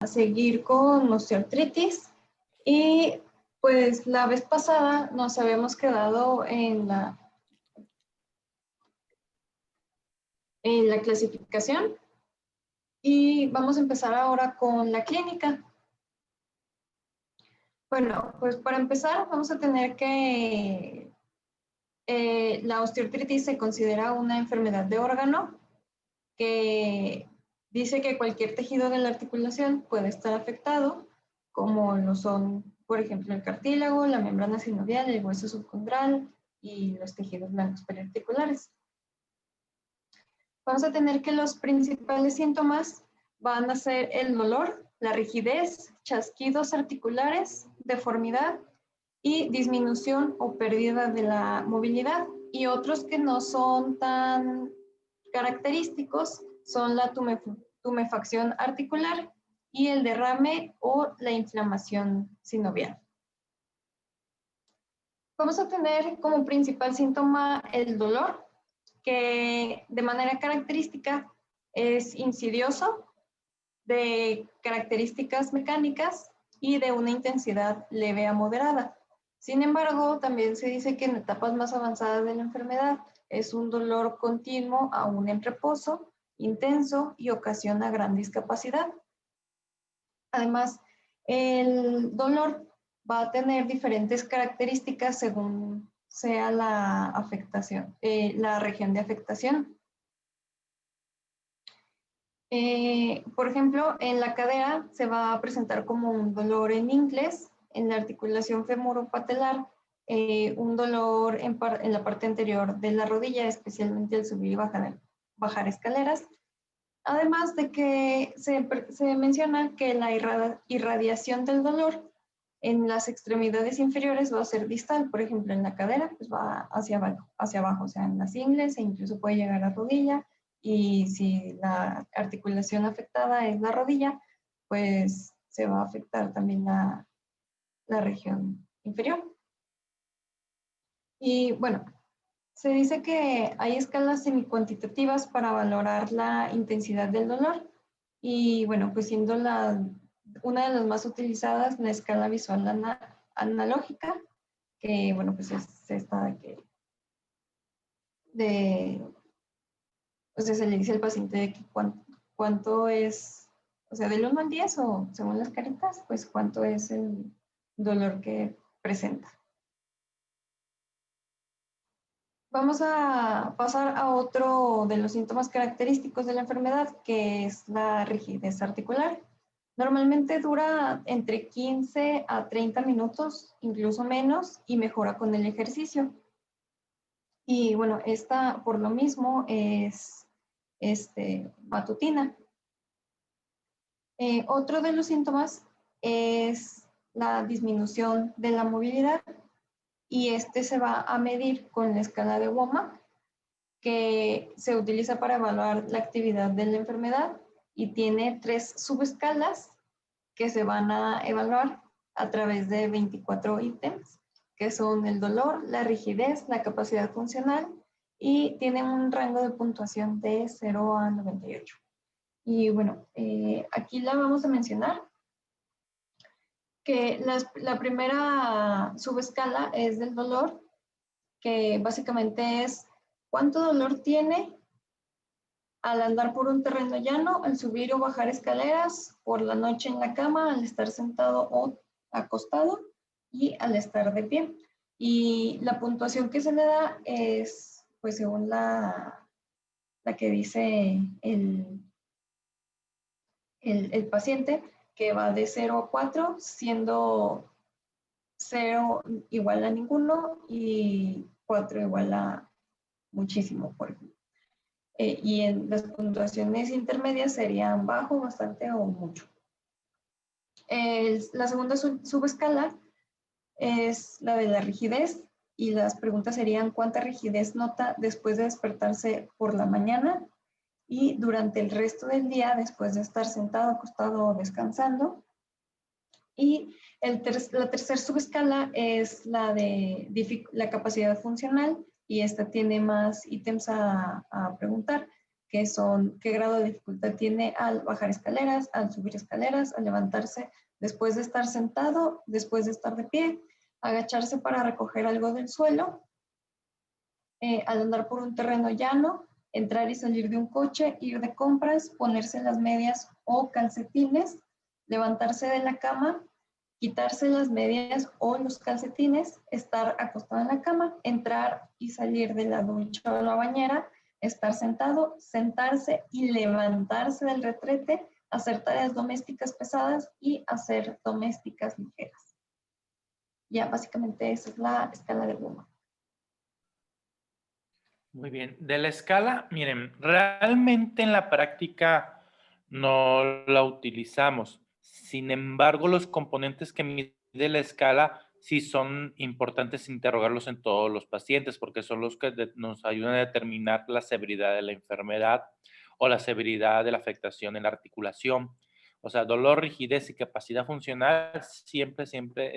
seguir con osteoartritis y pues la vez pasada nos habíamos quedado en la clasificación y vamos a empezar ahora con la clínica. Bueno, pues para empezar vamos a tener que la osteoartritis se considera una enfermedad de órgano que dice que cualquier tejido de la articulación puede estar afectado, como lo son, por ejemplo, el cartílago, la membrana sinovial, el hueso subcondral y los tejidos blancos periarticulares. Vamos a tener que los principales síntomas van a ser el dolor, la rigidez, chasquidos articulares, deformidad y disminución o pérdida de la movilidad. Y otros que no son tan característicos son la tumefacción articular y el derrame o la inflamación sinovial. Vamos a tener como principal síntoma el dolor, que de manera característica es insidioso, de características mecánicas y de una intensidad leve a moderada. Sin embargo, también se dice que en etapas más avanzadas de la enfermedad es un dolor continuo, aún en reposo, intenso y ocasiona gran discapacidad. Además, el dolor va a tener diferentes características según sea la afectación, la región de afectación. Por ejemplo, en la cadera se va a presentar como un dolor en ingles, en la articulación femoropatelar, un dolor en la parte anterior de la rodilla, especialmente al subir y bajar escaleras. Además de que se menciona que la irradiación del dolor en las extremidades inferiores va a ser distal, por ejemplo, en la cadera, pues va hacia abajo, o sea, en las ingles e incluso puede llegar a rodilla. Y si la articulación afectada es la rodilla, pues se va a afectar también la región inferior. Y bueno, se dice que hay escalas semicuantitativas para valorar la intensidad del dolor. Y bueno, pues siendo una de las más utilizadas, la escala visual analógica, que bueno, pues es esta o sea, se le dice al paciente de que cuánto es, o sea, del 1 al 10 o según las caritas, pues cuánto es el dolor que presenta. Vamos a pasar a otro de los síntomas característicos de la enfermedad, que es la rigidez articular. Normalmente dura entre 15 a 30 minutos, incluso menos, y mejora con el ejercicio. Y bueno, esta por lo mismo es matutina. Otro de los síntomas es la disminución de la movilidad y este se va a medir con la escala de WOMAC, que se utiliza para evaluar la actividad de la enfermedad y tiene 3 subescalas que se van a evaluar a través de 24 ítems, que son el dolor, la rigidez, la capacidad funcional y tienen un rango de puntuación de 0 a 98. Y bueno, aquí la vamos a mencionar, que la primera subescala es del dolor, que básicamente es cuánto dolor tiene al andar por un terreno llano, al subir o bajar escaleras, por la noche en la cama, al estar sentado o acostado y al estar de pie. Y la puntuación que se le da es, pues según la que dice el paciente, que va de 0 a 4, siendo 0 igual a ninguno y 4 igual a muchísimo, por ejemplo. Y en las puntuaciones intermedias serían bajo, bastante o mucho. La segunda subescala es la de la rigidez y las preguntas serían cuánta rigidez nota después de despertarse por la mañana y durante el resto del día después de estar sentado, acostado o descansando. Y la tercera subescala es la de la capacidad funcional y esta tiene más ítems a preguntar, que son qué grado de dificultad tiene al bajar escaleras, al subir escaleras, al levantarse después de estar sentado, después de estar de pie, agacharse para recoger algo del suelo, al andar por un terreno llano, entrar y salir de un coche, ir de compras, ponerse las medias o calcetines, levantarse de la cama, quitarse las medias o los calcetines, estar acostado en la cama, entrar y salir de la ducha o la bañera, estar sentado, sentarse y levantarse del retrete, hacer tareas domésticas pesadas y hacer domésticas ligeras. Ya básicamente esa es la escala de Blumer. Muy bien. De la escala, miren, realmente en la práctica no la utilizamos. Sin embargo, los componentes que mide la escala sí son importantes interrogarlos en todos los pacientes porque son los que nos ayudan a determinar la severidad de la enfermedad o la severidad de la afectación en la articulación. O sea, dolor, rigidez y capacidad funcional siempre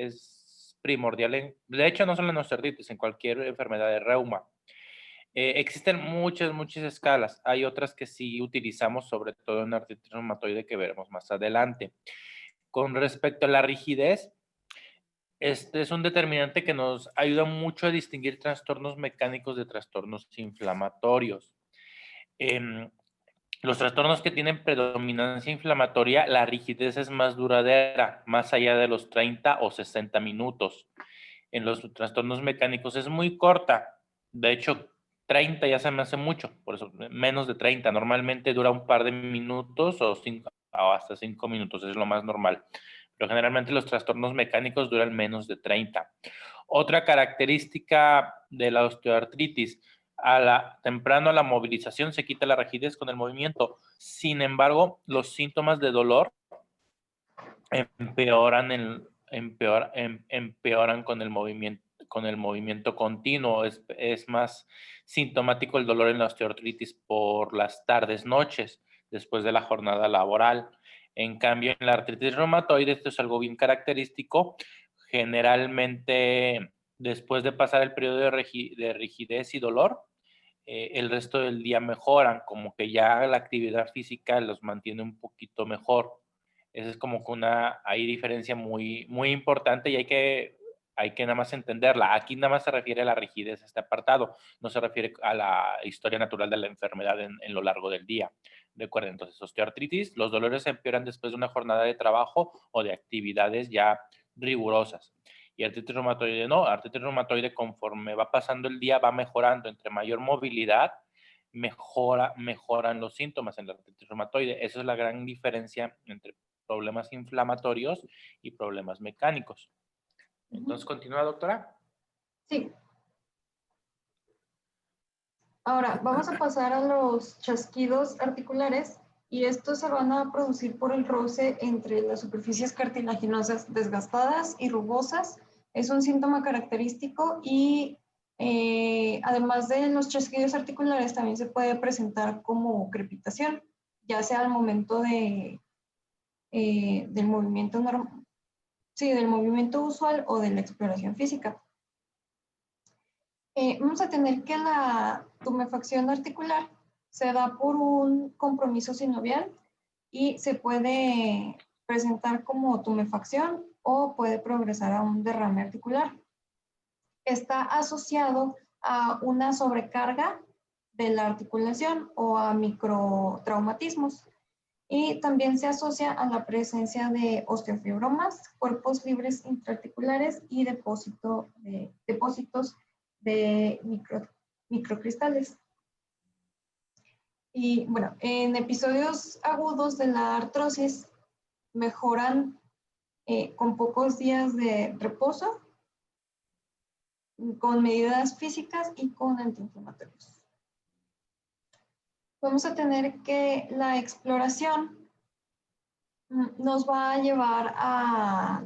es primordial. De hecho, no solo en osteoartritis, en cualquier enfermedad de reuma. Existen muchas escalas. Hay otras que sí utilizamos, sobre todo en artritis reumatoide, que veremos más adelante. Con respecto a la rigidez, este es un determinante que nos ayuda mucho a distinguir trastornos mecánicos de trastornos inflamatorios. Los trastornos que tienen predominancia inflamatoria, la rigidez es más duradera, más allá de los 30 o 60 minutos. En los trastornos mecánicos es muy corta. De hecho, 30 ya se me hace mucho, por eso menos de 30. Normalmente dura un par de minutos o hasta 5 minutos, es lo más normal. Pero generalmente los trastornos mecánicos duran menos de 30. Otra característica de la osteoartritis, temprano a la movilización se quita la rigidez con el movimiento. Sin embargo, los síntomas de dolor empeoran con el movimiento continuo. Es más sintomático el dolor en la osteoartritis por las tardes, noches, después de la jornada laboral. En cambio, en la artritis reumatoide, esto es algo bien característico. Generalmente, después de pasar el periodo de rigidez y dolor, el resto del día mejoran, como que ya la actividad física los mantiene un poquito mejor. Esa es como que hay diferencia muy importante y hay que nada más entenderla. Aquí nada más se refiere a la rigidez, este apartado, no se refiere a la historia natural de la enfermedad en lo largo del día. Recuerden, entonces, osteoartritis, los dolores empeoran después de una jornada de trabajo o de actividades ya rigurosas. Y artritis reumatoide no, artritis reumatoide conforme va pasando el día va mejorando, entre mayor movilidad, mejoran los síntomas en la artritis reumatoide. Esa es la gran diferencia entre problemas inflamatorios y problemas mecánicos. Entonces, ¿continúa, doctora? Sí. Ahora, vamos a pasar a los chasquidos articulares y estos se van a producir por el roce entre las superficies cartilaginosas desgastadas y rugosas. Es un síntoma característico y además de los chasquidos articulares también se puede presentar como crepitación, ya sea al momento del movimiento normal, sí, del movimiento usual o de la exploración física. Vamos a tener que la tumefacción articular se da por un compromiso sinovial y se puede presentar como tumefacción o puede progresar a un derrame articular. Está asociado a una sobrecarga de la articulación o a microtraumatismos. Y también se asocia a la presencia de osteofibromas, cuerpos libres intraarticulares y depósitos de microcristales. Y bueno, en episodios agudos de la artrosis mejoran con pocos días de reposo, con medidas físicas y con antiinflamatorios. Vamos a tener que la exploración nos va a llevar a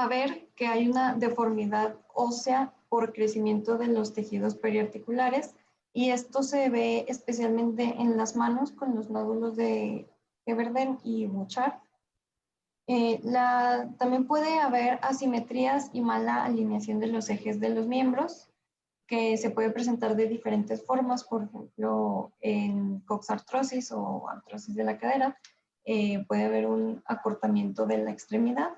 ver que hay una deformidad ósea por crecimiento de los tejidos periarticulares y esto se ve especialmente en las manos con los nódulos de Everden y Bouchard. También puede haber asimetrías y mala alineación de los ejes de los miembros que se puede presentar de diferentes formas, por ejemplo, en coxartrosis o artrosis de la cadera, puede haber un acortamiento de la extremidad.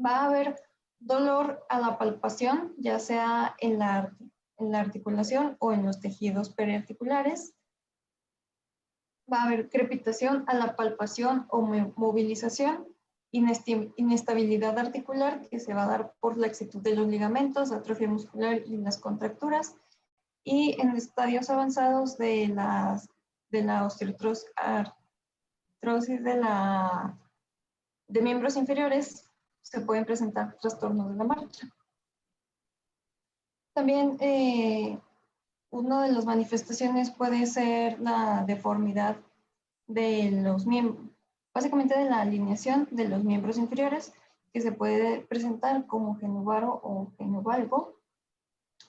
Va a haber dolor a la palpación, ya sea en la articulación o en los tejidos periarticulares. Va a haber crepitación a la palpación o movilización, inestabilidad articular que se va a dar por laxitud de los ligamentos, atrofia muscular y las contracturas. Y en estadios avanzados de la osteoartrosis de miembros inferiores, se pueden presentar trastornos de la marcha. También una de las manifestaciones puede ser la deformidad de los miembros, básicamente de la alineación de los miembros inferiores, que se puede presentar como genuvaro o genuvalgo.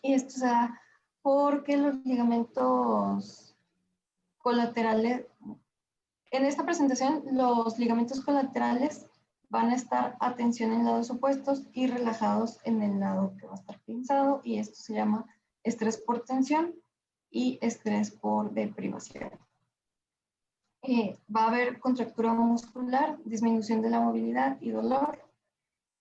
Y esto se da porque los ligamentos colaterales, en esta presentación, los ligamentos colaterales van a estar a tensión en lados opuestos y relajados en el lado que va a estar pinzado, y esto se llama estrés por tensión y estrés por deprivación. Va a haber contractura muscular, disminución de la movilidad y dolor,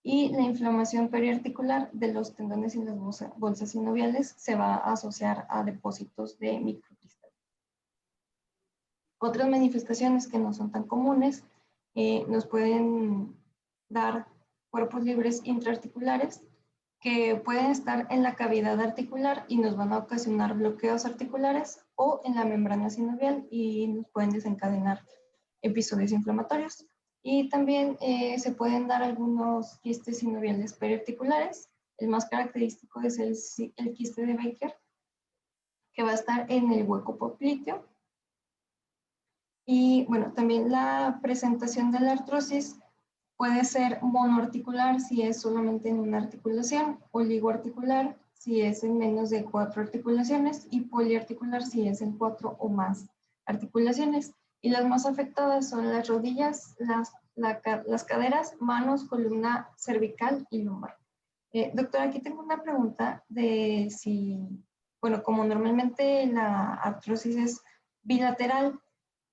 y la inflamación periarticular de los tendones y las bolsas sinoviales se va a asociar a depósitos de microcristales. Otras manifestaciones que no son tan comunes nos pueden dar cuerpos libres intraarticulares que pueden estar en la cavidad articular y nos van a ocasionar bloqueos articulares, o en la membrana sinovial y nos pueden desencadenar episodios inflamatorios. Y también se pueden dar algunos quistes sinoviales periarticulares. El más característico es el quiste de Baker, que va a estar en el hueco popliteo. Y bueno, también la presentación de la artrosis puede ser monoarticular si es solamente en una articulación, oligoarticular si es en menos de 4 articulaciones y poliarticular si es en 4 o más articulaciones. Y las más afectadas son las rodillas, las caderas, manos, columna cervical y lumbar. Doctora, aquí tengo una pregunta de si, bueno, como normalmente la artrosis es bilateral,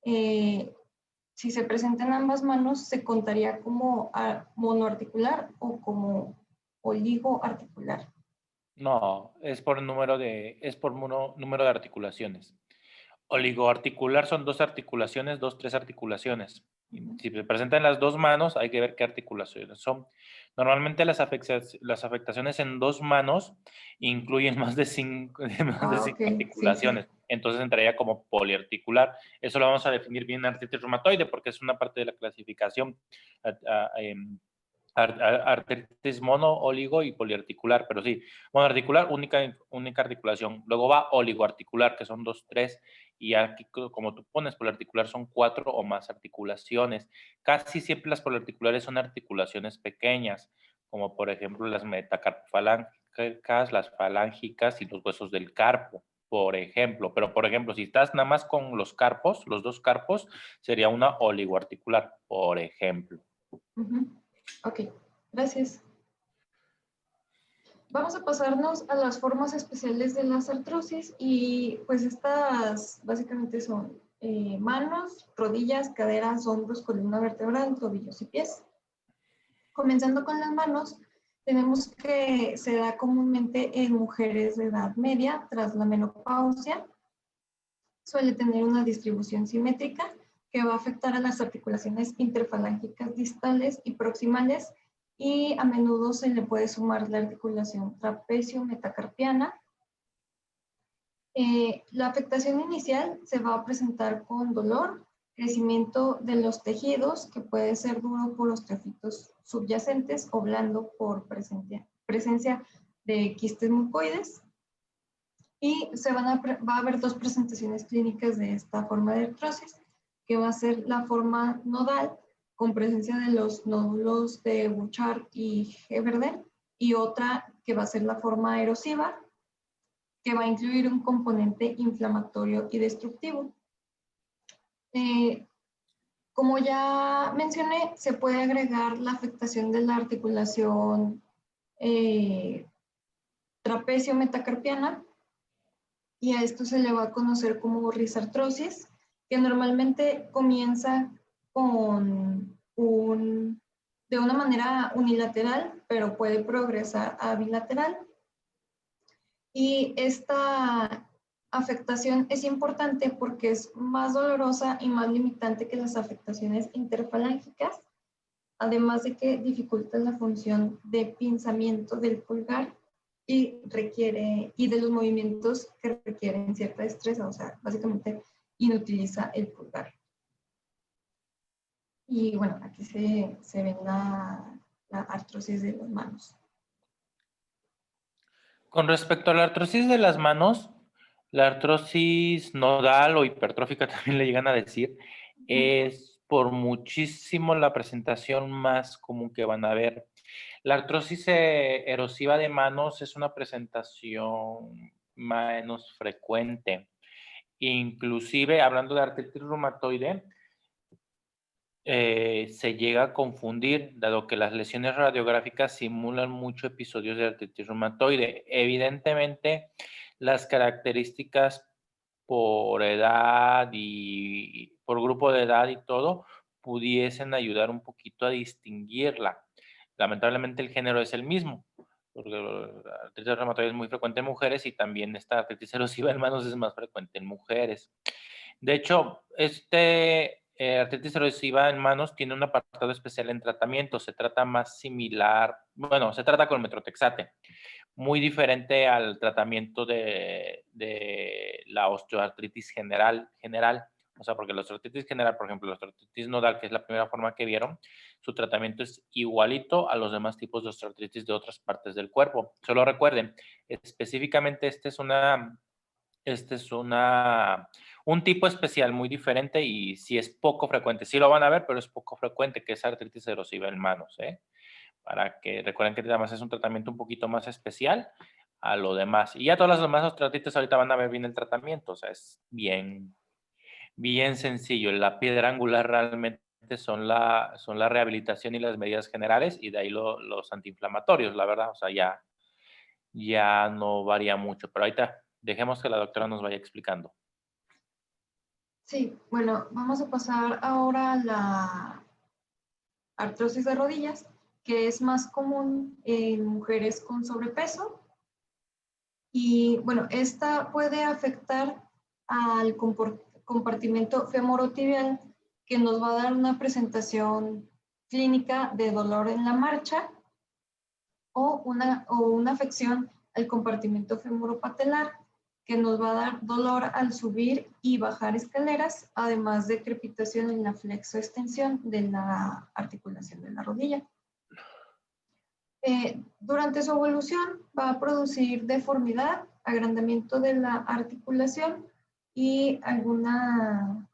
si se presenta en ambas manos, ¿se contaría como monoarticular o como oligoarticular? No, es por número de articulaciones. Oligoarticular son 2 articulaciones, 2, 3 articulaciones. Si se presentan las 2 manos, hay que ver qué articulaciones son. Normalmente las afectaciones en 2 manos incluyen más de 5 articulaciones. Sí. Entonces entraría como poliarticular. Eso lo vamos a definir bien en artritis reumatoide porque es una parte de la clasificación artritis mono, oligo y poliarticular, pero sí, monoarticular, única articulación. Luego va oligoarticular, que son 2, 3, y aquí, como tú pones, poliarticular son 4 o más articulaciones. Casi siempre las poliarticulares son articulaciones pequeñas, como por ejemplo las metacarpofalángicas, las falángicas y los huesos del carpo, por ejemplo. Pero, por ejemplo, si estás nada más con los carpos, los 2 carpos, sería una oligoarticular, por ejemplo. Ok, gracias. Vamos a pasarnos a las formas especiales de las artrosis, y pues estas básicamente son manos, rodillas, caderas, hombros, columna vertebral, tobillos y pies. Comenzando con las manos, tenemos que se da comúnmente en mujeres de edad media tras la menopausia. Suele tener una distribución simétrica que va a afectar a las articulaciones interfalángicas distales y proximales, y a menudo se le puede sumar la articulación trapecio-metacarpiana. La afectación inicial se va a presentar con dolor, crecimiento de los tejidos, que puede ser duro por osteofitos subyacentes o blando por presencia de quistes mucoides. Y va a haber 2 presentaciones clínicas de esta forma de artrosis, que va a ser la forma nodal, con presencia de los nódulos de Bouchard y Heberden, y otra que va a ser la forma erosiva, que va a incluir un componente inflamatorio y destructivo. Como ya mencioné, se puede agregar la afectación de la articulación trapecio metacarpiana, y a esto se le va a conocer como risartrosis, que normalmente comienza de una manera unilateral, pero puede progresar a bilateral. Y esta afectación es importante porque es más dolorosa y más limitante que las afectaciones interfalángicas, además de que dificulta la función de pinzamiento del pulgar y de los movimientos que requieren cierta destreza, o sea, básicamente inutiliza el pulgar. Y bueno, aquí se ve la artrosis de las manos. Con respecto a la artrosis de las manos, la artrosis nodal o hipertrófica también le llegan a decir, es por muchísimo la presentación más común que van a ver. La artrosis erosiva de manos es una presentación menos frecuente. Inclusive, hablando de artritis reumatoide, se llega a confundir, dado que las lesiones radiográficas simulan mucho episodios de artritis reumatoide. Evidentemente, las características por edad y por grupo de edad y todo pudiesen ayudar un poquito a distinguirla. Lamentablemente el género es el mismo, porque la artritis reumatoide es muy frecuente en mujeres y también esta artritis erosiva en manos es más frecuente en mujeres. De hecho, artritis erosiva en manos tiene un apartado especial en tratamiento. Se trata más similar, bueno, se trata con metrotexate, muy diferente al tratamiento de la osteoartritis general. O sea, porque la osteoartritis general, por ejemplo, la osteoartritis nodal, que es la primera forma que vieron, su tratamiento es igualito a los demás tipos de osteoartritis de otras partes del cuerpo. Solo recuerden, específicamente este es un tipo especial muy diferente y sí es poco frecuente. Sí lo van a ver, pero es poco frecuente, que es artritis erosiva en manos, ¿eh? Para que recuerden que además es un tratamiento un poquito más especial a lo demás. Y ya todas las demás osteoartritis ahorita van a ver bien el tratamiento, o sea, es bien, bien sencillo. La piedra angular realmente son la rehabilitación y las medidas generales y de ahí los antiinflamatorios, la verdad, o sea, ya no varía mucho, pero ahorita dejemos que la doctora nos vaya explicando. Sí, bueno, vamos a pasar ahora a la artrosis de rodillas, que es más común en mujeres con sobrepeso. Y bueno, esta puede afectar al compartimento femorotibial, que nos va a dar una presentación clínica de dolor en la marcha o una afección al compartimento femoropatelar, que nos va a dar dolor al subir y bajar escaleras, además de crepitación en la flexoextensión de la articulación de la rodilla. Durante su evolución va a producir deformidad, agrandamiento de la articulación y alguna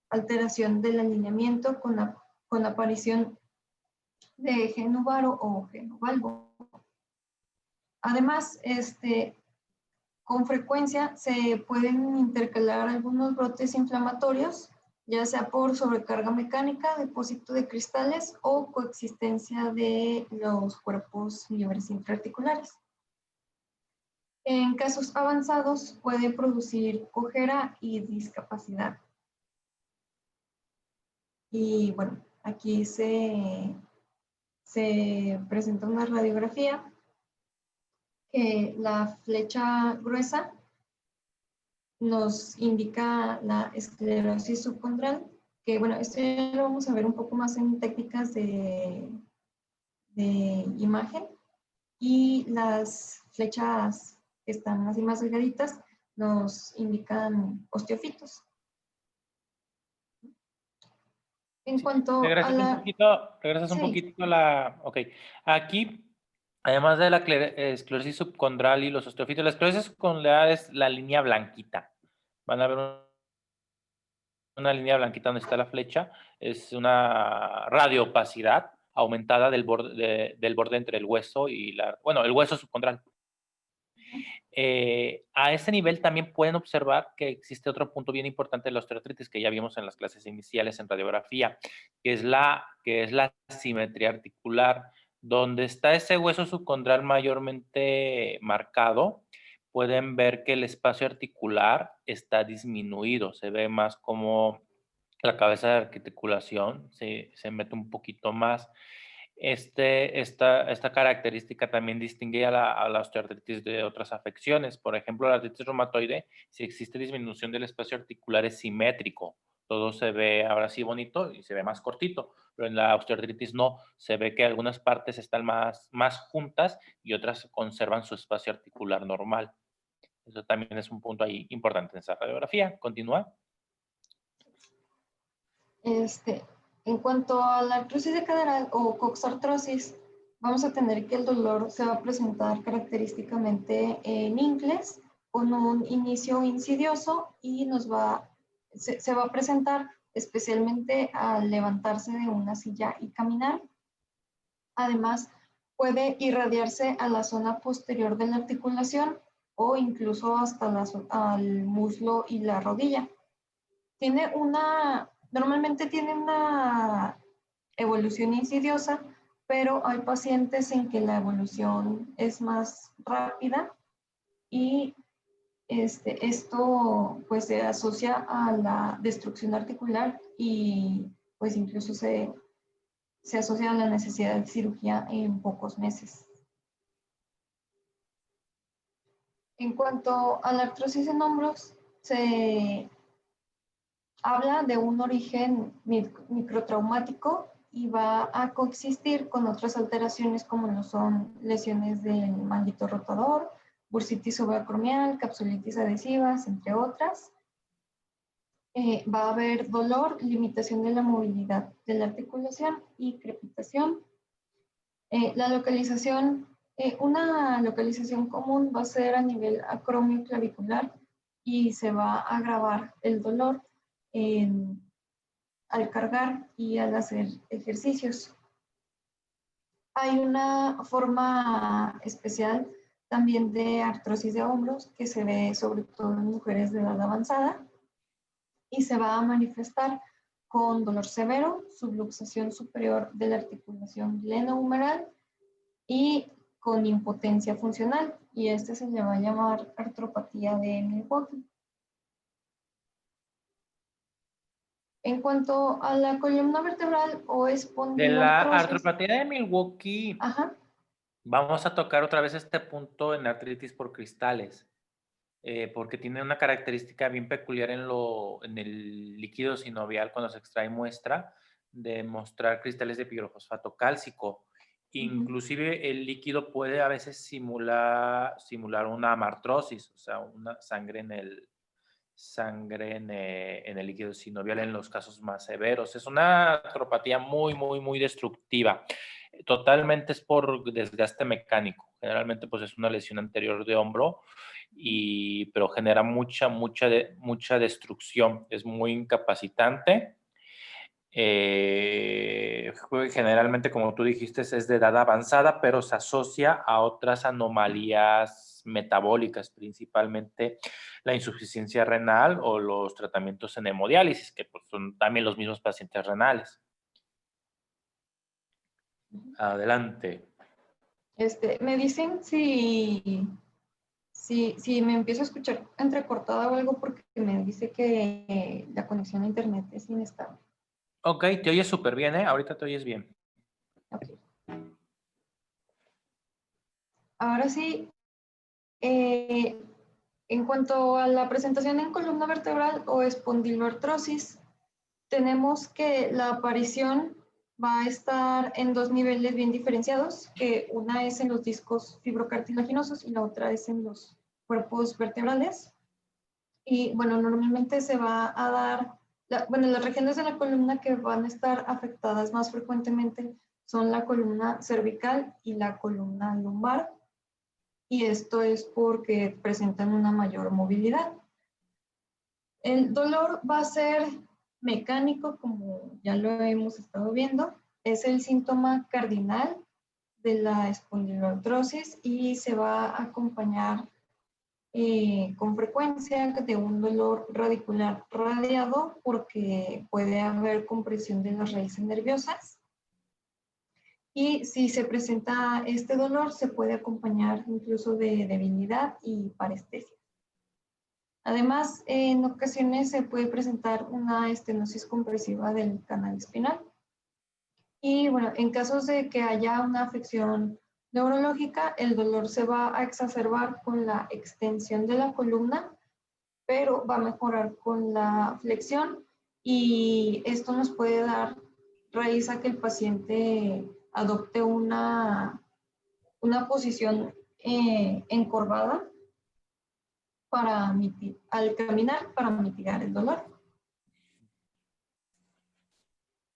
alteración del alineamiento con aparición de genuvaro o genovalvo. Además, con frecuencia se pueden intercalar algunos brotes inflamatorios, ya sea por sobrecarga mecánica, depósito de cristales o coexistencia de los cuerpos libres intraarticulares. En casos avanzados puede producir cojera y discapacidad. Y bueno, aquí se presenta una radiografía que la flecha gruesa nos indica la esclerosis subcondral, que bueno, esto ya lo vamos a ver un poco más en técnicas de imagen, y las flechas que están así más delgaditas nos indican osteofitos. En cuanto a la... Regresas un poquito a la... Ok, aquí, además de la esclerosis subcondral y los osteofitos, la esclerosis subcondral es la línea blanquita. Van a ver una línea blanquita donde está la flecha, es una radioopacidad aumentada del borde entre el hueso y el hueso subcondral. A ese nivel también pueden observar que existe otro punto bien importante de la osteoartritis que ya vimos en las clases iniciales en radiografía, que es la simetría articular. Donde está ese hueso subcondral mayormente marcado, pueden ver que el espacio articular está disminuido. Se ve más como la cabeza de articulación se mete un poquito más. Esta característica también distingue a la osteoartritis de otras afecciones. Por ejemplo, la artritis reumatoide, si existe disminución del espacio articular, es simétrico. Todo se ve ahora sí bonito y se ve más cortito, pero en la osteoartritis no. Se ve que algunas partes están más juntas y otras conservan su espacio articular normal. Eso también es un punto ahí importante en esa radiografía. Continúa. Este, en cuanto a la artrosis de cadera o coxartrosis, vamos a tener que el dolor se va a presentar característicamente en ingles con un inicio insidioso y se va a presentar especialmente al levantarse de una silla y caminar. Además, puede irradiarse a la zona posterior de la articulación o incluso hasta al muslo y la rodilla. Normalmente tiene una evolución insidiosa, pero hay pacientes en que la evolución es más rápida y esto pues se asocia a la destrucción articular y pues incluso se asocia a la necesidad de cirugía en pocos meses. En cuanto a la artrosis en hombros, se habla de un origen microtraumático y va a coexistir con otras alteraciones como lo son lesiones del manguito rotador, bursitis subacromial, capsulitis adhesivas, entre otras. Va a haber dolor, limitación de la movilidad de la articulación y crepitación. Una localización común va a ser a nivel acromioclavicular y se va a agravar el dolor al cargar y al hacer ejercicios. Hay una forma especial también de artrosis de hombros que se ve sobre todo en mujeres de edad avanzada y se va a manifestar con dolor severo, subluxación superior de la articulación glenohumeral y con impotencia funcional, y se le va a llamar artropatía de Milwaukee. En cuanto a la columna vertebral o De la espondiloartrosis. artropatía de Milwaukee, Ajá. vamos a tocar otra vez este punto en artritis por cristales, porque tiene una característica bien peculiar en el líquido sinovial cuando se extrae muestra, de mostrar cristales de pirofosfato cálcico. Inclusive el líquido puede a veces simular una amartrosis, o sea, una sangre en el líquido sinovial en los casos más severos. Es una artropatía muy, muy, muy destructiva. Totalmente es por desgaste mecánico. Generalmente pues es una lesión anterior de hombro, pero genera mucha destrucción. Es muy incapacitante. Generalmente, como tú dijiste, es de edad avanzada, pero se asocia a otras anomalías metabólicas, principalmente la insuficiencia renal o los tratamientos en hemodiálisis, que pues, son también los mismos pacientes renales. Adelante. Me dicen si me empiezo a escuchar entrecortada o algo porque me dice que la conexión a internet es inestable. Ok, te oyes súper bien, ¿eh? Ahorita te oyes bien. Ok. Ahora sí, en cuanto a la presentación en columna vertebral o espondiloartrosis, tenemos que la aparición va a estar en dos niveles bien diferenciados, que una es en los discos fibrocartilaginosos y la otra es en los cuerpos vertebrales. Y bueno, normalmente se va a dar, las regiones de la columna que van a estar afectadas más frecuentemente son la columna cervical y la columna lumbar, y esto es porque presentan una mayor movilidad. El dolor va a ser mecánico, como ya lo hemos estado viendo, es el síntoma cardinal de la espondiloartrosis y se va a acompañar con frecuencia de un dolor radicular radiado porque puede haber compresión de las raíces nerviosas. Y si se presenta este dolor, se puede acompañar incluso de debilidad y parestesia. Además, en ocasiones se puede presentar una estenosis compresiva del canal espinal. Y bueno, en casos de que haya una afección neurológica, el dolor se va a exacerbar con la extensión de la columna, pero va a mejorar con la flexión y esto nos puede dar raíz a que el paciente adopte una posición encorvada al caminar para mitigar el dolor.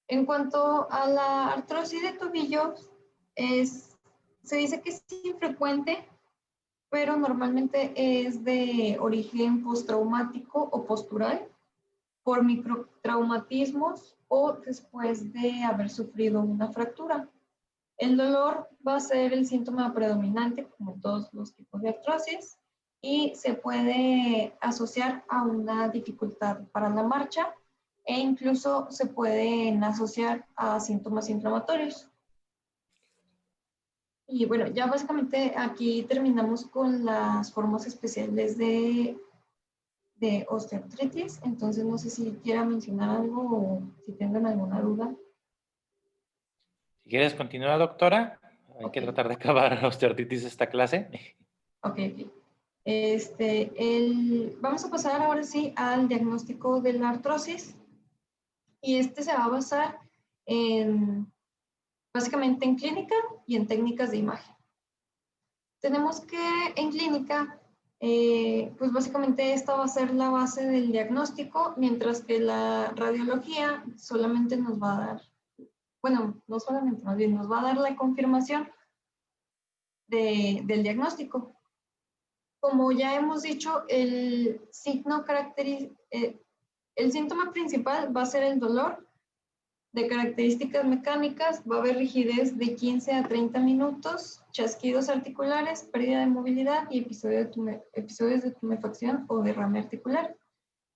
En cuanto a la artrosis de tobillos, se dice que es infrecuente, pero normalmente es de origen postraumático o postural por microtraumatismos o después de haber sufrido una fractura. El dolor va a ser el síntoma predominante, como en todos los tipos de artrosis, y se puede asociar a una dificultad para la marcha e incluso se pueden asociar a síntomas inflamatorios. Y bueno, ya básicamente aquí terminamos con las formas especiales de osteoartritis, entonces no sé si quiera mencionar algo o si tengan alguna duda. Si quieres continuar, doctora, hay que tratar de acabar la osteoartritis esta clase. Ok. Vamos a pasar ahora sí al diagnóstico de la artrosis y este se va a basar básicamente en clínica y en técnicas de imagen. Tenemos que en clínica, pues básicamente esta va a ser la base del diagnóstico, mientras que la radiología solamente nos va a dar, bueno, no solamente, más bien nos va a dar la confirmación del diagnóstico. Como ya hemos dicho, el síntoma principal va a ser el dolor. De características mecánicas, va a haber rigidez de 15 a 30 minutos, chasquidos articulares, pérdida de movilidad y episodios de tumefacción o derrame articular.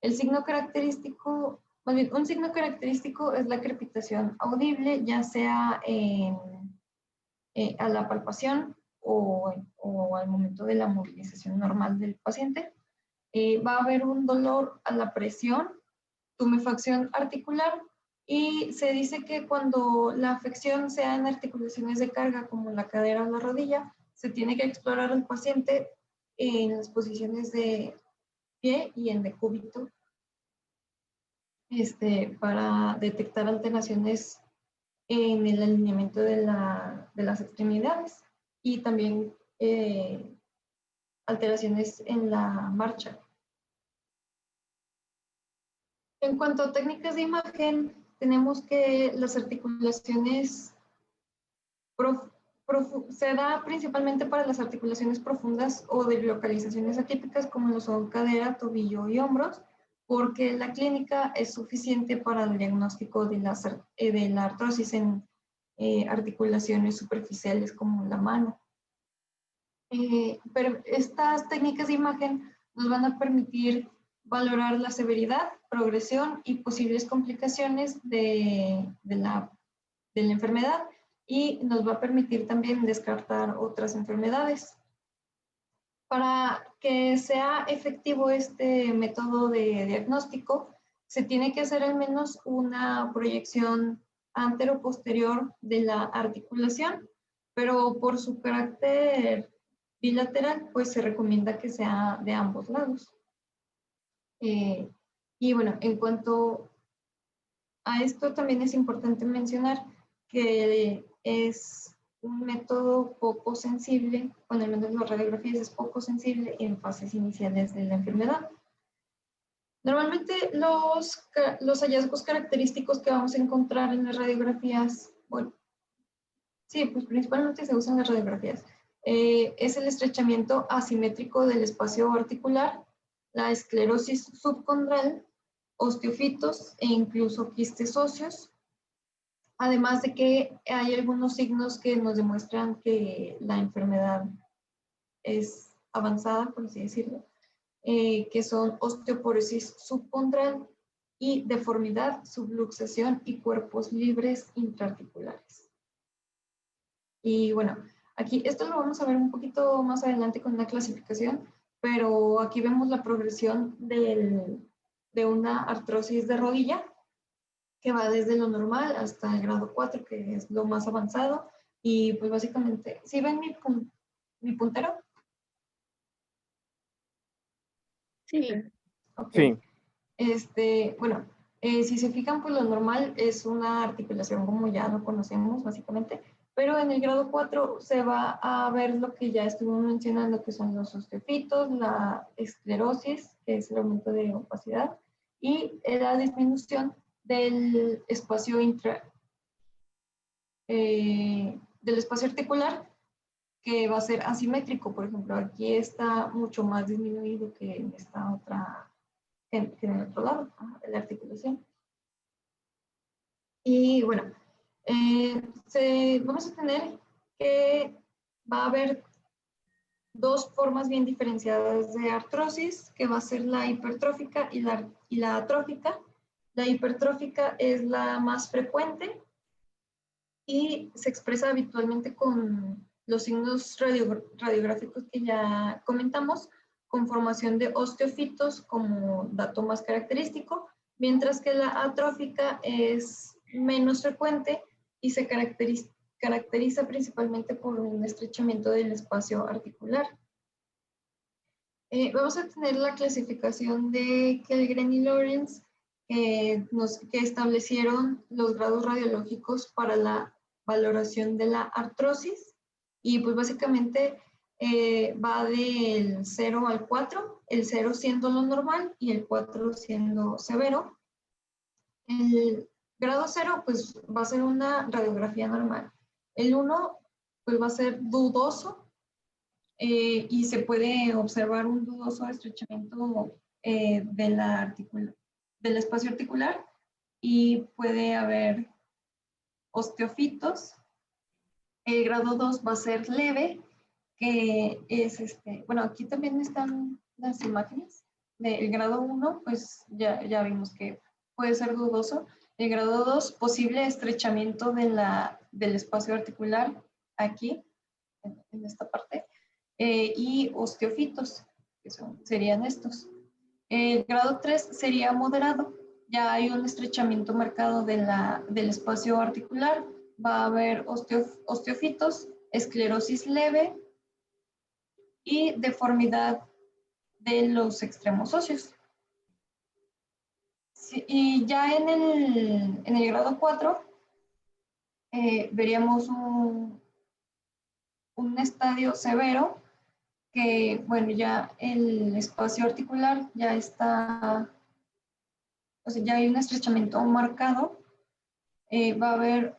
El signo característico, más bien, un signo característico es la crepitación audible, ya sea a la palpación o al momento de la movilización normal del paciente. Va a haber un dolor a la presión, tumefacción articular, y se dice que cuando la afección sea en articulaciones de carga como la cadera o la rodilla, se tiene que explorar al paciente en las posiciones de pie y en decúbito para detectar alteraciones en el alineamiento de las extremidades y también alteraciones en la marcha. En cuanto a técnicas de imagen, tenemos que las articulaciones se da principalmente para las articulaciones profundas o de localizaciones atípicas como lo son cadera, tobillo y hombros, porque la clínica es suficiente para el diagnóstico de la artrosis en articulaciones superficiales como la mano. Pero estas técnicas de imagen nos van a permitir valorar la severidad, progresión y posibles complicaciones de la enfermedad y nos va a permitir también descartar otras enfermedades. Para que sea efectivo este método de diagnóstico, se tiene que hacer al menos una proyección antero-posterior de la articulación, pero por su carácter bilateral, pues se recomienda que sea de ambos lados. Y bueno, en cuanto a esto también es importante mencionar que es un método poco sensible, bueno, al menos las radiografías es poco sensible en fases iniciales de la enfermedad. Normalmente los hallazgos característicos que vamos a encontrar en las radiografías, bueno, sí, pues principalmente se usan las radiografías, es el estrechamiento asimétrico del espacio articular, la esclerosis subcondral, osteofitos e incluso quistes óseos. Además de que hay algunos signos que nos demuestran que la enfermedad es avanzada, por así decirlo, que son osteoporosis subcondral y deformidad, subluxación y cuerpos libres intraarticulares. Y bueno, aquí esto lo vamos a ver un poquito más adelante con la clasificación, pero aquí vemos la progresión de una artrosis de rodilla que va desde lo normal hasta el grado 4, que es lo más avanzado. Y pues básicamente, ¿sí ven mi puntero? Sí. Ok. Sí. Bueno, si se fijan, pues lo normal es una articulación como ya lo conocemos, básicamente, pero en el grado 4 se va a ver lo que ya estuvimos mencionando, que son los osteofitos, la esclerosis, que es el aumento de opacidad, y la disminución del espacio del espacio articular, que va a ser asimétrico. Por ejemplo, aquí está mucho más disminuido que en esta otra, que en el otro lado, de la articulación. Y bueno, vamos a tener que va a haber dos formas bien diferenciadas de artrosis, que va a ser la hipertrófica y la atrófica. La hipertrófica es la más frecuente y se expresa habitualmente con los signos radiográficos que ya comentamos, con formación de osteofitos como dato más característico, mientras que la atrófica es menos frecuente y se caracteriza principalmente por un estrechamiento del espacio articular. Vamos a tener la clasificación de Kellgren y Lawrence, que establecieron los grados radiológicos para la valoración de la artrosis, y pues básicamente va del 0 al 4, el 0 siendo lo normal y el 4 siendo severo. El grado 0 pues va a ser una radiografía normal. El 1 pues va a ser dudoso, y se puede observar un dudoso estrechamiento del espacio articular, y puede haber osteofitos. El grado 2 va a ser leve, que es bueno, aquí también están las imágenes del grado 1, pues ya vimos que puede ser dudoso. El grado 2, posible estrechamiento del espacio articular aquí, en esta parte. Y osteofitos, que serían estos. El grado 3 sería moderado, ya hay un estrechamiento marcado del espacio articular, va a haber osteofitos, esclerosis leve y deformidad de los extremos óseos. Sí, y ya en el grado 4 veríamos un estadio severo, que, bueno, ya el espacio articular ya está, o sea, ya hay un estrechamiento marcado, va a haber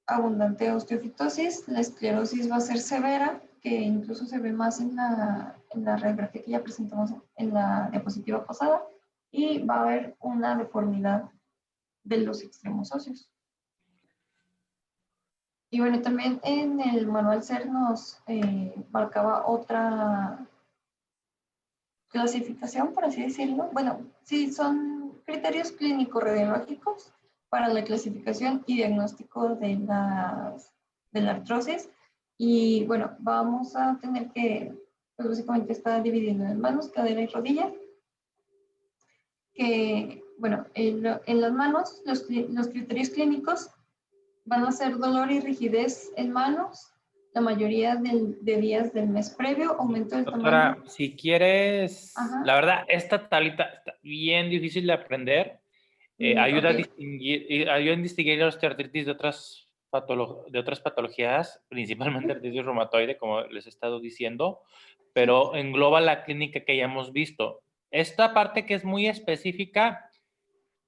abundante osteofitosis, la esclerosis va a ser severa, que incluso se ve más en la radiografía que ya presentamos en la diapositiva pasada, y va a haber una deformidad de los extremos óseos. Y bueno, también en el manual SER nos marcaba otra clasificación, por así decirlo. Bueno, sí, son criterios clínico-radiológicos para la clasificación y diagnóstico de la artrosis. Y bueno, vamos a tener que, pues básicamente está dividiendo en manos, cadera y rodilla. Que, bueno, en las manos, los criterios clínicos van a ser dolor y rigidez en manos, la mayoría de días del mes previo, aumento del Doctora, tamaño. si quieres, Ajá. la verdad, esta tablita está bien difícil de aprender. Ayuda Okay. a distinguir la osteoartritis de otras patologías, principalmente artritis reumatoide, como les he estado diciendo, pero engloba la clínica que ya hemos visto. Esta parte que es muy específica,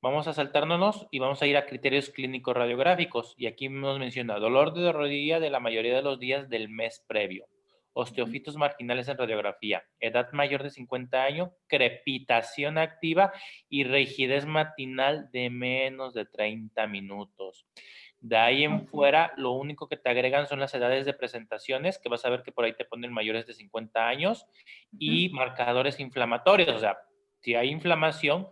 vamos a saltárnoslos y vamos a ir a criterios clínicos radiográficos. Y aquí nos menciona dolor de rodilla de la mayoría de los días del mes previo, osteofitos marginales en radiografía, edad mayor de 50 años, crepitación activa y rigidez matinal de menos de 30 minutos. De ahí en fuera, lo único que te agregan son las edades de presentaciones, que vas a ver que por ahí te ponen mayores de 50 años, y marcadores inflamatorios. O sea, si hay inflamación,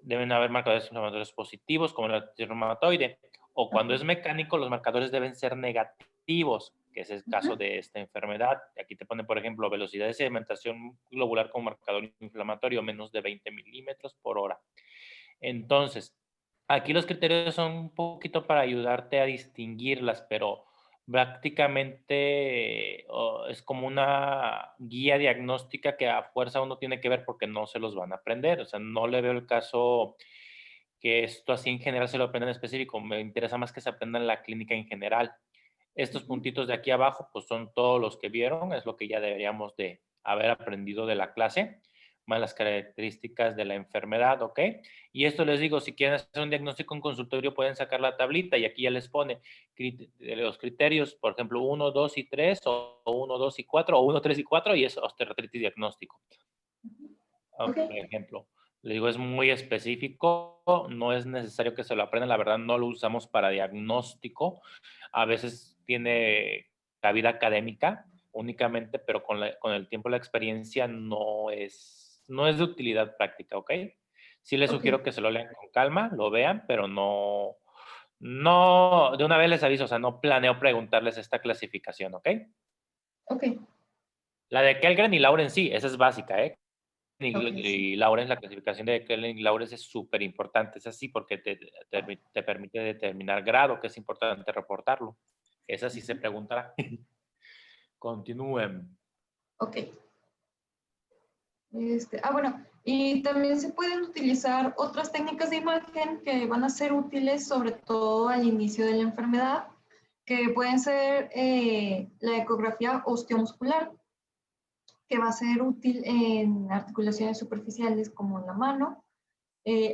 deben haber marcadores inflamatorios positivos, como la artritis reumatoide, o cuando es mecánico, los marcadores deben ser negativos. que es el caso de esta enfermedad. Aquí te pone, por ejemplo, velocidad de sedimentación globular con marcador inflamatorio menos de 20 milímetros por hora. Entonces, aquí los criterios son un poquito para ayudarte a distinguirlas, pero prácticamente es como una guía diagnóstica que a fuerza uno tiene que ver porque no se los van a aprender. O sea, no le veo el caso que esto así en general se lo aprendan en específico. Me interesa más que se aprendan la clínica en general. Estos puntitos de aquí abajo, pues son todos los que vieron, es lo que ya deberíamos de haber aprendido de la clase, más las características de la enfermedad, ¿ok? Y esto les digo, si quieren hacer un diagnóstico en consultorio, pueden sacar la tablita y aquí ya les pone los criterios, por ejemplo, 1, 2 y 3, o 1, 2 y 4, o 1, 3 y 4, y es osteoartritis diagnóstico. Ok. Por ejemplo, le digo, es muy específico, no es necesario que se lo aprendan, la verdad no lo usamos para diagnóstico, a veces tiene cabida académica únicamente, pero con el tiempo la experiencia no es de utilidad práctica, ¿ok? Sí les Ok. sugiero que se lo lean con calma, lo vean, pero de una vez les aviso, o sea, no planeo preguntarles esta clasificación, ¿ok? Ok. La de Kellgren y Lauren sí, esa es básica, ¿eh? Ok, sí. Y Lawrence, la clasificación de Kellgren y Lawrence es súper importante. Es así porque te permite determinar grado, que es importante reportarlo. Esa sí se preguntará. Continúen. Ok. Bueno, y también se pueden utilizar otras técnicas de imagen que van a ser útiles, sobre todo al inicio de la enfermedad, que pueden ser la ecografía osteomuscular, que va a ser útil en articulaciones superficiales como la mano,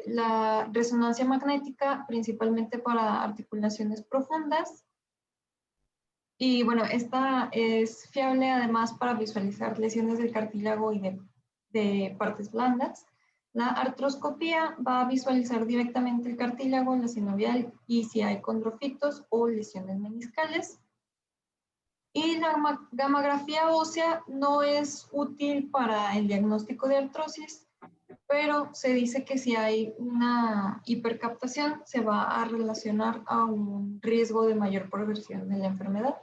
la resonancia magnética, principalmente para articulaciones profundas. Y bueno, esta es fiable además para visualizar lesiones del cartílago y de partes blandas. La artroscopía va a visualizar directamente el cartílago, la sinovial y si hay condrofitos o lesiones meniscales. Y la gamografía ósea no es útil para el diagnóstico de artrosis, pero se dice que si hay una hipercaptación se va a relacionar a un riesgo de mayor progresión de la enfermedad.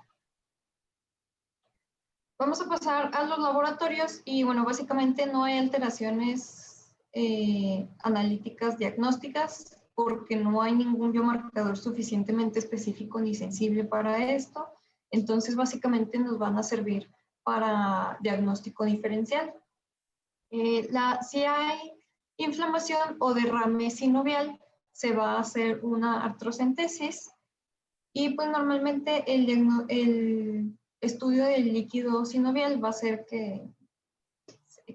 Vamos a pasar a los laboratorios y bueno, básicamente no hay alteraciones analíticas diagnósticas porque no hay ningún biomarcador suficientemente específico ni sensible para esto. Entonces, básicamente nos van a servir para diagnóstico diferencial. Si hay inflamación o derrame sinovial, se va a hacer una artrocentesis y pues normalmente el estudio del líquido sinovial va a ser que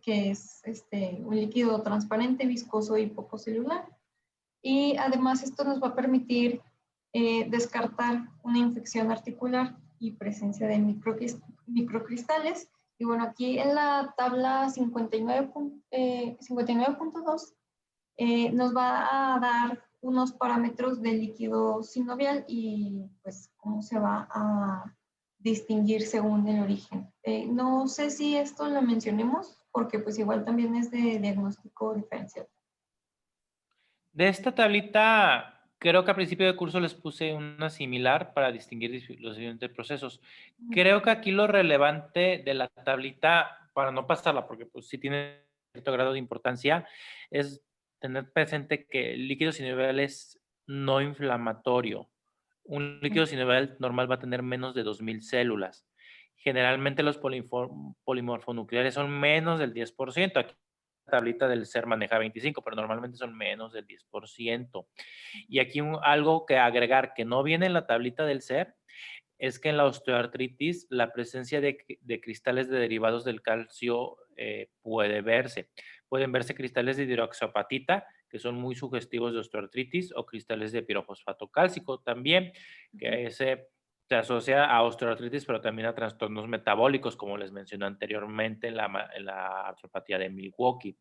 es un líquido transparente, viscoso y poco celular. Y además esto nos va a permitir descartar una infección articular y presencia de microcristales. Y bueno, aquí en la tabla 59.2 nos va a dar unos parámetros del líquido sinovial y pues cómo se va a distinguir según el origen. No sé si esto lo mencionemos porque pues igual también es de diagnóstico diferencial. De esta tablita, creo que a principio de curso les puse una similar para distinguir los diferentes procesos. Creo que aquí lo relevante de la tablita, para no pasarla, porque pues sí tiene cierto grado de importancia, es tener presente que el líquido sinovial es no inflamatorio. Un líquido sinovial normal va a tener menos de 2000 células. Generalmente los polimorfonucleares son menos del 10%. Aquí tablita del SER maneja 25, pero normalmente son menos del 10%. Y aquí algo que agregar que no viene en la tablita del SER es que en la osteoartritis la presencia de cristales de derivados del calcio puede verse. Pueden verse cristales de hidroxiapatita, que son muy sugestivos de osteoartritis, o cristales de pirofosfato cálcico también, que ese se asocia a osteoartritis, pero también a trastornos metabólicos, como les mencioné anteriormente en la artropatía de Milwaukee.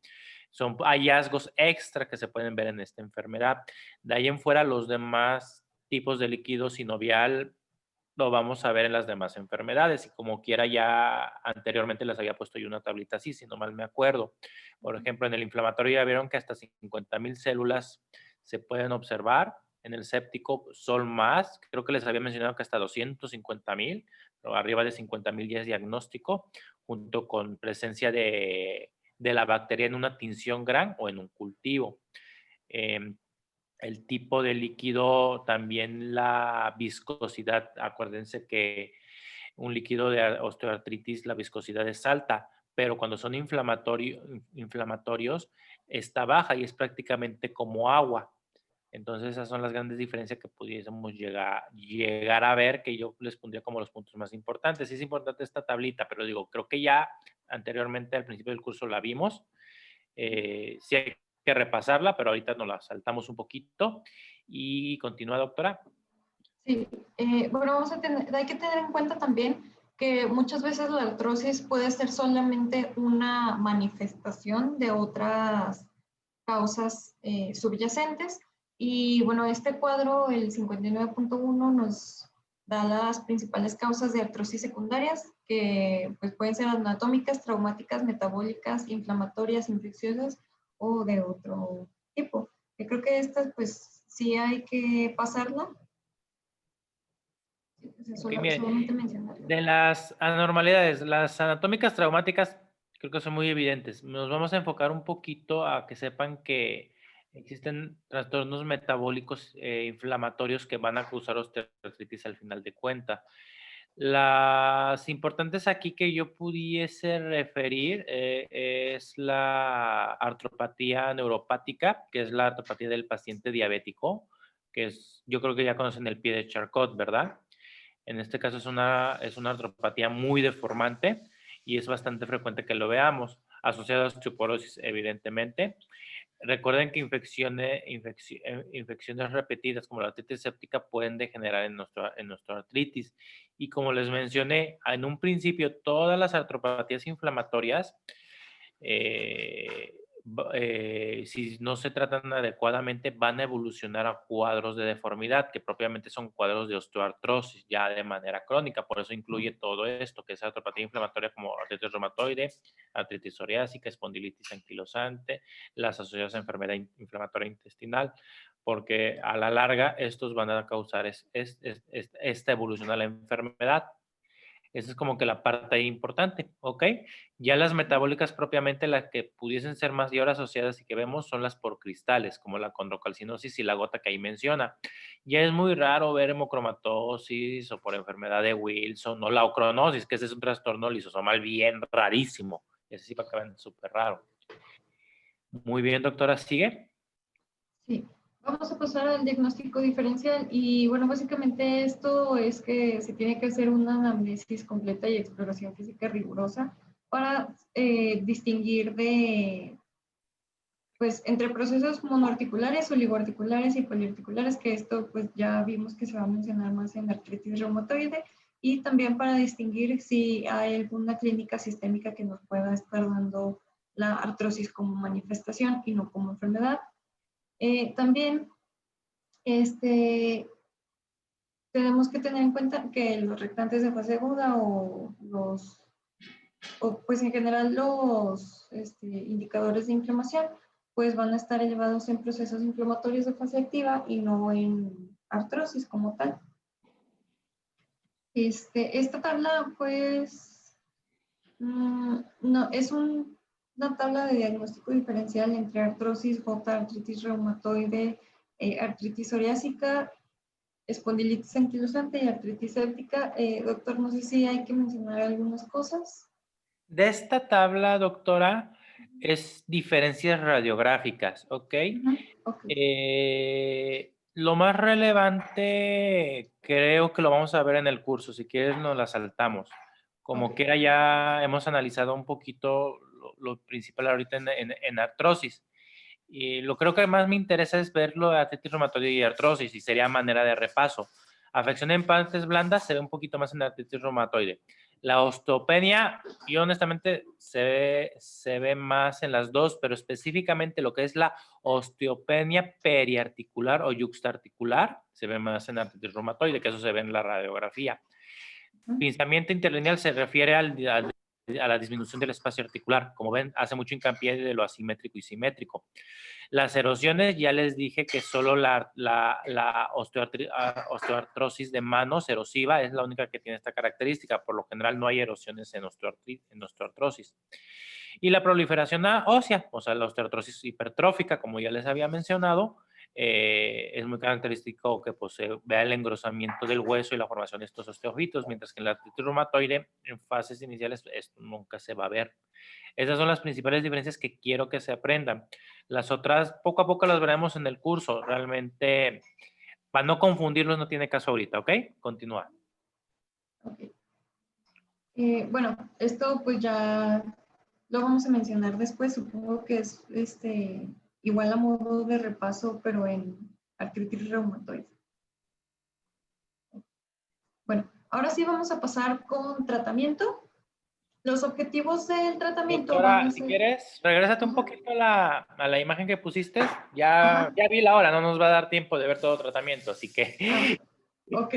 Son hallazgos extra que se pueden ver en esta enfermedad. De ahí en fuera, los demás tipos de líquido sinovial lo vamos a ver en las demás enfermedades y como quiera ya anteriormente les había puesto yo una tablita así, si no mal me acuerdo. Por ejemplo, en el inflamatorio ya vieron que hasta 50,000 células se pueden observar En el séptico son más, creo que les había mencionado que hasta 250,000, pero arriba de 50,000 ya es diagnóstico, junto con presencia de la bacteria en una tinción gran o en un cultivo. El tipo de líquido, también la viscosidad. Acuérdense que un líquido de osteoartritis, la viscosidad es alta, pero cuando son inflamatorios está baja y es prácticamente como agua. Entonces esas son las grandes diferencias que pudiésemos llegar a ver, que yo les pondría como los puntos más importantes. Sí es importante esta tablita, pero digo, creo que ya anteriormente al principio del curso la vimos. Sí hay que repasarla, pero ahorita nos la saltamos un poquito. Y continúa, doctora. Sí, bueno, hay que tener en cuenta también que muchas veces la artrosis puede ser solamente una manifestación de otras causas subyacentes. Y bueno, este cuadro, el 59.1, nos da las principales causas de artrosis secundarias, que pues, pueden ser anatómicas, traumáticas, metabólicas, inflamatorias, infecciosas o de otro tipo. Yo creo que estas, pues sí hay que pasarla. Okay, Solamente mencionarlo. De las anormalidades, las anatómicas traumáticas creo que son muy evidentes. Nos vamos a enfocar un poquito a que sepan que existen trastornos metabólicos inflamatorios que van a causar osteoartritis al final de cuenta. Las importantes aquí que yo pudiese referir es la artropatía neuropática, que es la artropatía del paciente diabético, que es, yo creo que ya conocen el pie de Charcot, ¿verdad? En este caso es una artropatía muy deformante y es bastante frecuente que lo veamos, asociado a osteoporosis, evidentemente. Recuerden que infecciones repetidas como la artritis séptica pueden degenerar en nuestra artritis. Y como les mencioné, en un principio todas las artropatías inflamatorias, si no se tratan adecuadamente, van a evolucionar a cuadros de deformidad, que propiamente son cuadros de osteoartrosis ya de manera crónica. Por eso incluye todo esto, que es artropatía inflamatoria como artritis reumatoide, artritis psoriásica, espondilitis anquilosante, las asociadas a enfermedad inflamatoria intestinal, porque a la larga estos van a causar esta evolución a la enfermedad. Esa es como que la parte ahí importante, ¿ok? Ya las metabólicas propiamente, las que pudiesen ser más y ahora asociadas y que vemos son las por cristales, como la condrocalcinosis y la gota que ahí menciona. Ya es muy raro ver hemocromatosis o por enfermedad de Wilson o la ocronosis, que ese es un trastorno lisosomal bien rarísimo. Ese sí va a acabar súper raro. Muy bien, doctora, ¿sigue? Sí, vamos a pasar al diagnóstico diferencial y bueno, básicamente esto es que se tiene que hacer una anamnesis completa y exploración física rigurosa para distinguir pues, entre procesos monoarticulares, oligoarticulares y poliarticulares, que esto pues ya vimos que se va a mencionar más en artritis reumatoide, y también para distinguir si hay alguna clínica sistémica que nos pueda estar dando la artrosis como manifestación y no como enfermedad. También tenemos que tener en cuenta que los rectantes de fase aguda o pues en general los indicadores de inflamación pues van a estar elevados en procesos inflamatorios de fase activa y no en artrosis como tal. Esta tabla pues no, es una tabla de diagnóstico diferencial entre artrosis, gota, artritis reumatoide, artritis psoriásica, espondilitis anquilosante y artritis séptica. Doctor, no sé si hay que mencionar algunas cosas. De esta tabla, doctora, es diferencias radiográficas, ¿ok? Okay. Lo más relevante creo que lo vamos a ver en el curso, si quieres nos la saltamos. Como que ya hemos analizado un poquito lo principal ahorita en artrosis. Y lo creo que más me interesa es verlo de artritis reumatoide y artrosis, y sería manera de repaso. Afección en partes blandas se ve un poquito más en artritis reumatoide. La osteopenia, yo honestamente se ve más en las dos, pero específicamente lo que es la osteopenia periarticular o yuxtaarticular se ve más en artritis reumatoide, que eso se ve en la radiografía. Pinzamiento interlineal se refiere al a la disminución del espacio articular. Como ven, hace mucho hincapié de lo asimétrico y simétrico. Las erosiones, ya les dije que solo la osteoartrosis de manos erosiva es la única que tiene esta característica. Por lo general no hay erosiones en osteoartrosis. Y la proliferación ósea, o sea, la osteoartrosis hipertrófica, como ya les había mencionado, es muy característico que pues, se vea el engrosamiento del hueso y la formación de estos osteofitos, mientras que en la artritis reumatoide, en fases iniciales, esto nunca se va a ver. Esas son las principales diferencias que quiero que se aprendan. Las otras, poco a poco las veremos en el curso. Realmente, para no confundirlos, no tiene caso ahorita, ¿ok? Continúa. Okay. Bueno, esto pues ya lo vamos a mencionar después. Supongo que es igual a modo de repaso, pero en artritis reumatoide. Bueno, ahora sí vamos a pasar con tratamiento. Los objetivos del tratamiento Doctora, van a si ser... quieres, regrésate un poquito a la imagen que pusiste. Ya vi la hora, no nos va a dar tiempo de ver todo el tratamiento, así que Ok.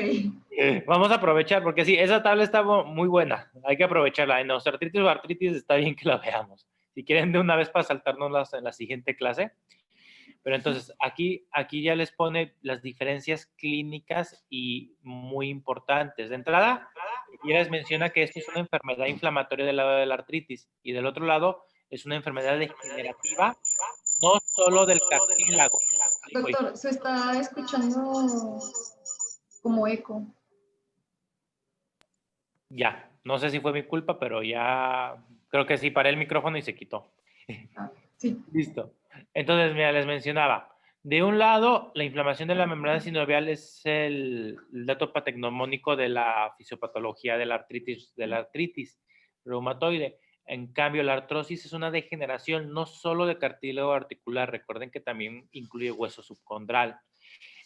vamos a aprovechar, porque sí, esa tabla está muy buena. Hay que aprovecharla. En osteoartritis o artritis está bien que la veamos. Si quieren de una vez para saltarnos en la siguiente clase. Pero entonces, aquí ya les pone las diferencias clínicas y muy importantes. De entrada, ya les menciona que esto es una enfermedad inflamatoria del lado de la artritis y del otro lado es una enfermedad degenerativa, no solo del cartílago. Doctor, se está escuchando como eco. Ya, no sé si fue mi culpa, pero ya creo que sí paré el micrófono y se quitó. Sí. Listo. Entonces, mira, les mencionaba. De un lado, la inflamación de la membrana sinovial es el dato patognomónico de la fisiopatología de la artritis reumatoide. En cambio, la artrosis es una degeneración no solo de cartílago articular, recuerden que también incluye hueso subcondral.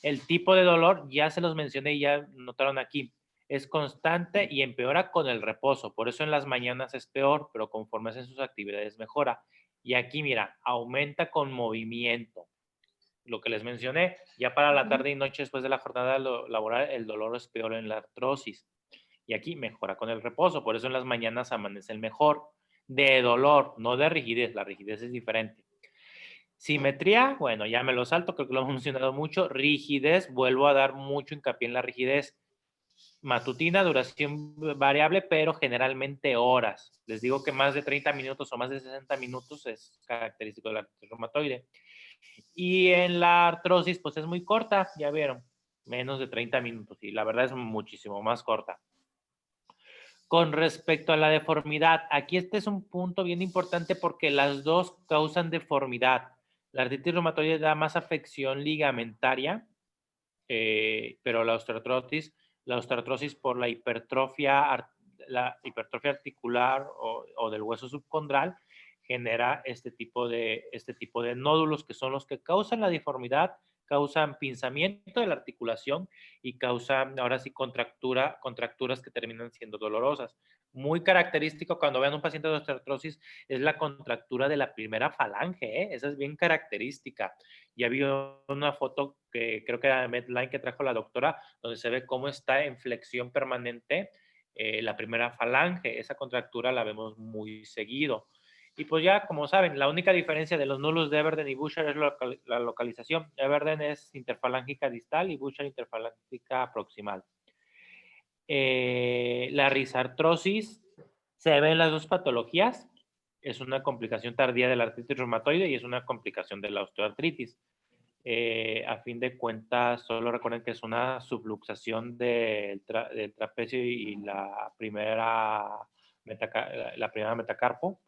El tipo de dolor, ya se los mencioné y ya notaron aquí, es constante y empeora con el reposo. Por eso en las mañanas es peor, pero conforme hacen sus actividades mejora. Y aquí, mira, aumenta con movimiento. Lo que les mencioné, ya para la tarde y noche después de la jornada laboral, el dolor es peor en la artrosis. Y aquí mejora con el reposo. Por eso en las mañanas amanece el mejor. De dolor, no de rigidez. La rigidez es diferente. Simetría, bueno, ya me lo salto, creo que lo hemos mencionado mucho. Rigidez, vuelvo a dar mucho hincapié en la rigidez. Matutina, duración variable, pero generalmente horas. Les digo que más de 30 minutos o más de 60 minutos es característico de la artritis reumatoide. Y en la artrosis, pues es muy corta, ya vieron, menos de 30 minutos. Y la verdad es muchísimo más corta. Con respecto a la deformidad, aquí este es un punto bien importante porque las dos causan deformidad. La artritis reumatoide da más afección ligamentaria, pero la osteoartrosis por la hipertrofia articular o del hueso subcondral genera este tipo de nódulos que son los que causan la deformidad, causan pinzamiento de la articulación y causan ahora sí contracturas que terminan siendo dolorosas. Muy característico cuando vean un paciente de osteoartrosis es la contractura de la primera falange, ¿eh? Esa es bien característica. Ya vi una foto que creo que era de Medline que trajo la doctora, donde se ve cómo está en flexión permanente la primera falange. Esa contractura la vemos muy seguido. Y pues ya, como saben, la única diferencia de los nulos de Everden y Bouchard es la localización. Everden es interfalángica distal y Bouchard interfalángica proximal. La risartrosis se ve en las dos patologías. Es una complicación tardía de la artritis reumatoide y es una complicación de la osteoartritis. A fin de cuentas, solo recuerden que es una subluxación del trapecio y la primera metacarpo.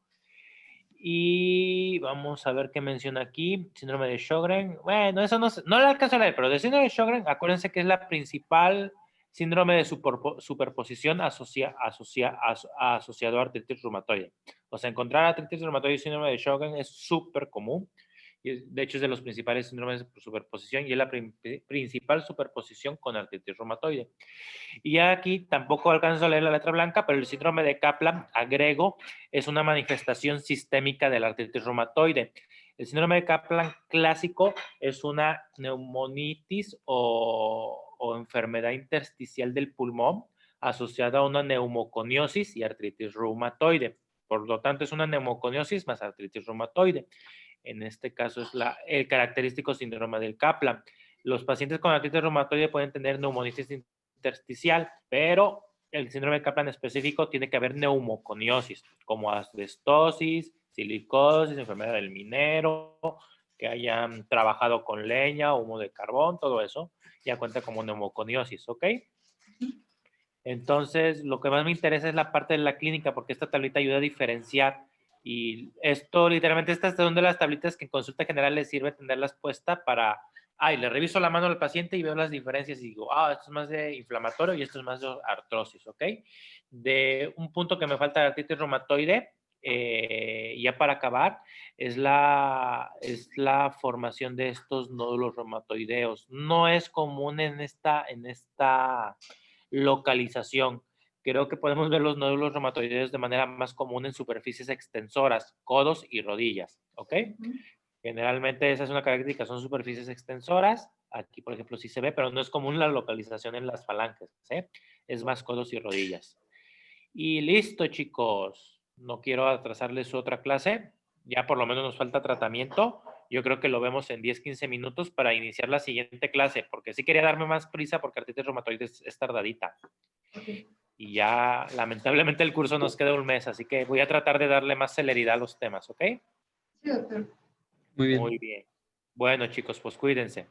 Y vamos a ver qué menciona aquí. Síndrome de Sjögren. Bueno, eso no le alcanzo a leer, pero de síndrome de Sjögren, acuérdense que es la principal síndrome de superposición asociado a artritis reumatoide. O sea, encontrar artritis reumatoide y síndrome de Sjögren es súper común. Y de hecho es de los principales síndromes de superposición y es la principal superposición con artritis reumatoide. Y aquí tampoco alcanzo a leer la letra blanca, pero el síndrome de Kaplan, agrego, es una manifestación sistémica de la artritis reumatoide. El síndrome de Kaplan clásico es una neumonitis o enfermedad intersticial del pulmón asociada a una neumoconiosis y artritis reumatoide. Por lo tanto, es una neumoconiosis más artritis reumatoide. En este caso es el característico síndrome del Kaplan. Los pacientes con artritis reumatoide pueden tener neumonitis intersticial, pero el síndrome de Kaplan específico tiene que haber neumoconiosis, como asbestosis, silicosis, enfermedad del minero, que hayan trabajado con leña, humo de carbón, todo eso, ya cuenta como neumoconiosis, ¿ok? Entonces, lo que más me interesa es la parte de la clínica, porque esta tablita ayuda a diferenciar. Y esto, literalmente, estas son de las tablitas que en consulta general les sirve tenerlas puestas para, le reviso la mano al paciente y veo las diferencias y digo, esto es más de inflamatorio y esto es más de artrosis, ¿ok? De un punto que me falta de artritis reumatoide, ya para acabar, es la formación de estos nódulos reumatoideos. No es común en esta localización. Creo que podemos ver los nódulos reumatoideos de manera más común en superficies extensoras, codos y rodillas, ¿ok? Generalmente esa es una característica, son superficies extensoras. Aquí, por ejemplo, sí se ve, pero no es común la localización en las falanges, ¿sí? Es más codos y rodillas. Y listo, chicos. No quiero atrasarles su otra clase. Ya por lo menos nos falta tratamiento. Yo creo que lo vemos en 10-15 minutos para iniciar la siguiente clase, porque sí quería darme más prisa porque artritis reumatoide es tardadita. Ok. Y ya, lamentablemente, el curso nos queda un mes, así que voy a tratar de darle más celeridad a los temas, ¿ok? Sí, doctor. Muy bien. Muy bien. Bueno, chicos, pues cuídense.